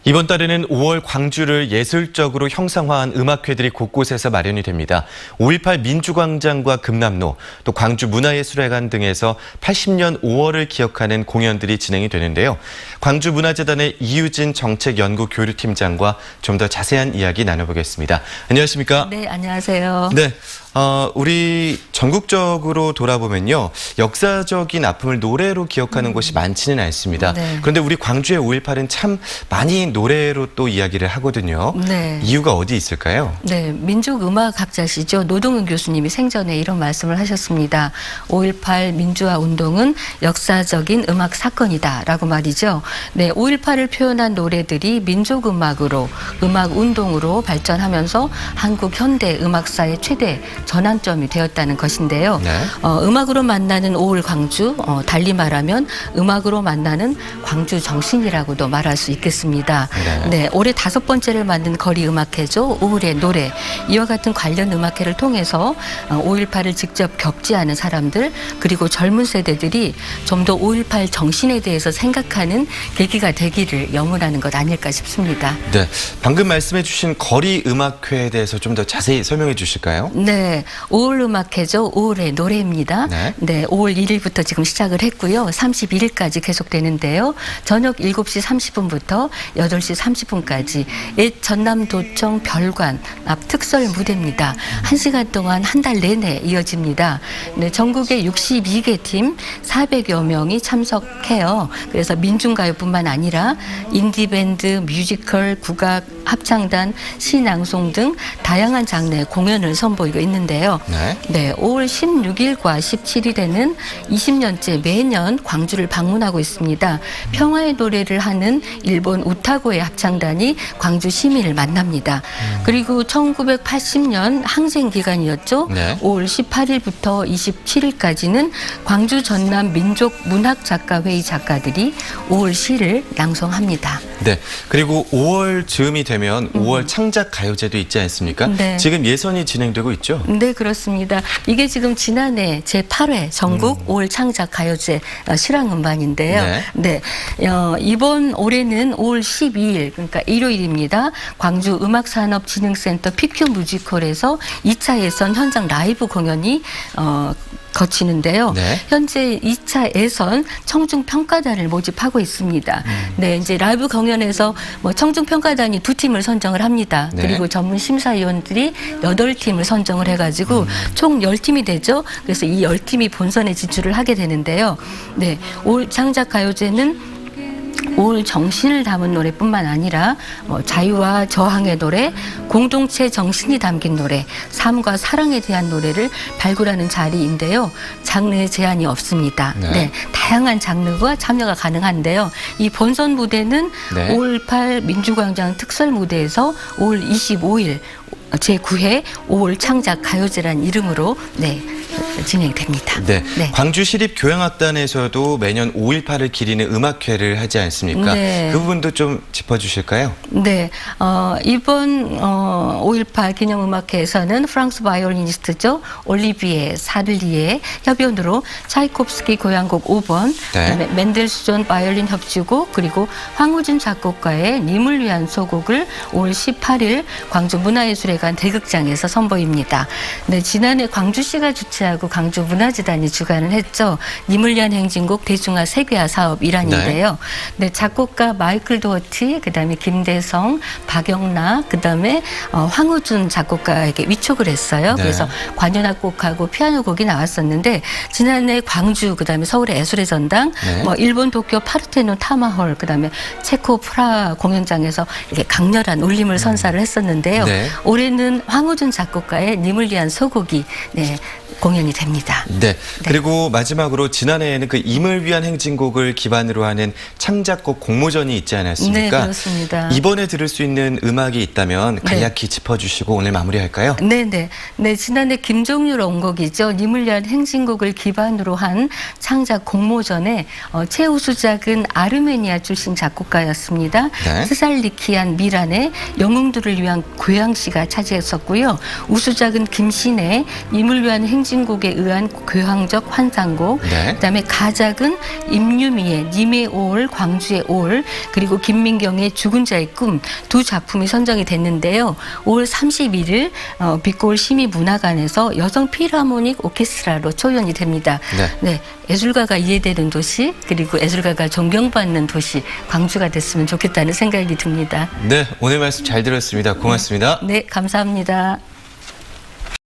이번 달에는 5월 광주를 예술적으로 형상화한 음악회들이 곳곳에서 마련이 됩니다. 5.18 민주광장과 금남로, 또 광주 문화예술회관 등에서 80년 5월을 기억하는 공연들이 진행이 되는데요. 광주문화재단의 이유진 정책연구교류팀장과 좀 더 자세한 이야기 나눠보겠습니다. 안녕하십니까? 네, 안녕하세요. 네. 우리 전국적으로 돌아보면요. 역사적인 아픔을 노래로 기억하는 곳이 많지는 않습니다. 네. 그런데 우리 광주의 5.18은 참 많이 노래로 또 이야기를 하거든요. 네. 이유가 어디 있을까요? 네, 민족음악학자시죠. 노동은 교수님이 생전에 이런 말씀을 하셨습니다. 5.18 민주화 운동은 역사적인 음악 사건이다라고 말이죠. 네, 5.18을 표현한 노래들이 민족음악으로, 음악운동으로 발전하면서 한국 현대 음악사의 최대 전환점이 되었다는 것인데요. 네. 음악으로 만나는 5월 광주, 달리 말하면 음악으로 만나는 광주 정신이라고도 말할 수 있겠습니다. 네, 올해 5번째를 만든 거리 음악회죠. 5월의 노래. 이와 같은 관련 음악회를 통해서 5.18을 직접 겪지 않은 사람들, 그리고 젊은 세대들이 좀 더 5.18 정신에 대해서 생각하는 계기가 되기를 염원하는 것 아닐까 싶습니다. 네. 방금 말씀해 주신 거리 음악회에 대해서 좀 더 자세히 설명해 주실까요? 네, 5월 음악회죠. 5월의 노래입니다. 네. 5월 1일부터 지금 시작을 했고요. 31일까지 계속되는데요. 저녁 7시 30분부터 8시 30분까지 옛 전남도청 별관 앞 특설 무대입니다. 1시간 동안 한 달 내내 이어집니다. 네, 전국의 62개 팀 400여 명이 참석해요. 그래서 민중가요뿐만 아니라 인디밴드, 뮤지컬, 국악, 합창단, 시낭송 등 다양한 장르의 공연을 선보이고 있는데요. 네, 5월 16일과 17일에는 20년째 매년 광주를 방문하고 있습니다. 평화의 노래를 하는 일본 우타고의 합창단이 광주 시민을 만납니다. 그리고 1980년 항쟁 기간이었죠. 네. 5월 18일부터 27일까지는 광주 전남 민족 문학작가회의 작가들이 5월 시를 낭송합니다. 네. 그리고 5월 즈음이 되면 5월 창작 가요제도 있지 않습니까? 네. 지금 예선이 진행되고 있죠? 네, 그렇습니다. 이게 지금 지난해 제8회 전국 5월 창작 가요제 실황 음반인데요. 네. 이번 올해는 5월 12일, 그러니까 일요일입니다. 광주 음악산업진흥센터 PQ 뮤지컬에서 2차 예선 현장 라이브 공연이 거치는데요. 네. 현재 2차 예선 청중평가단을 모집하고 있습니다. 네, 이제 라이브 공연에서 청중평가단이 2팀을 선정을 합니다. 네. 그리고 전문 심사위원들이 8팀을 선정을 해가지고 총 10팀이 되죠. 그래서 이 10팀이 본선에 진출을 하게 되는데요. 네, 올 창작 가요제는 5월 정신을 담은 노래뿐만 아니라 자유와 저항의 노래, 공동체 정신이 담긴 노래, 삶과 사랑에 대한 노래를 발굴하는 자리인데요. 장르의 제한이 없습니다. 네, 다양한 장르가 참여가 가능한데요. 이 본선 무대는 5.18 민주광장 특설 무대에서 5월 25일 제9회 5월 창작 가요제란 이름으로 진행됩니다. 네. 광주시립교향악단에서도 매년 5.18을 기리는 음악회를 하지 않습니까? 네. 그 부분도 좀 짚어주실까요? 네, 이번 5.18 기념음악회에서는 프랑스 바이올리니스트죠. 올리비에 사를리의 협연으로 차이콥스키 교향곡 5번, 그다음에 멘델스존 바이올린 협주곡, 그리고 황우준 작곡가의 님을 위한 소곡을 5월 18일 광주 문화예술회관 대극장에서 선보입니다. 네, 지난해 광주시가 주최하고 광주 문화재단이 주관을 했죠. 님을 위한 행진곡 대중화 세계화 사업 일환인데요. 네, 작곡가 마이클 도어티, 그다음에 김대성, 박영락, 그다음에 황우준 작곡가에게 위촉을 했어요. 그래서 관현악곡하고 피아노곡이 나왔었는데 지난해 광주, 그다음에 서울의 예술의 전당, 일본 도쿄 파르테논 타마홀, 그다음에 체코 프라하 공연장에서 이렇게 강렬한 울림을 선사를 했었는데요. 올해는 황우준 작곡가의 님을 위한 소곡이 공연이 됩니다. 네. 그리고 마지막으로 지난해에는 그 임을 위한 행진곡을 기반으로 하는 창작곡 공모전이 있지 않았습니까? 네, 그렇습니다. 이번에 들을 수 있는 음악이 있다면 간략히 짚어주시고 오늘 마무리할까요? 네, 지난해 김종률 원곡이죠. 님을 위한 행진곡을 기반으로 한 창작 공모전에 최우수작은 아르메니아 출신 작곡가였습니다. 스살리키안 미란의 영웅들을 위한 고양시가 차지했었고요. 우수작은 김신의 님을 위한 행진곡 서른곡에 의한 교향적 환상곡, 네. 그다음에 가작은 임유미의 님의 5월, 광주의 5월, 그리고 김민경의 죽은 자의 꿈 두 작품이 선정이 됐는데요. 5월 31일 빛고울 시민문화관에서 여성 필하모닉 오케스트라로 초연이 됩니다. 네, 예술가가 이해되는 도시, 그리고 예술가가 존경받는 도시 광주가 됐으면 좋겠다는 생각이 듭니다. 네, 오늘 말씀 잘 들었습니다. 고맙습니다. 네, 감사합니다.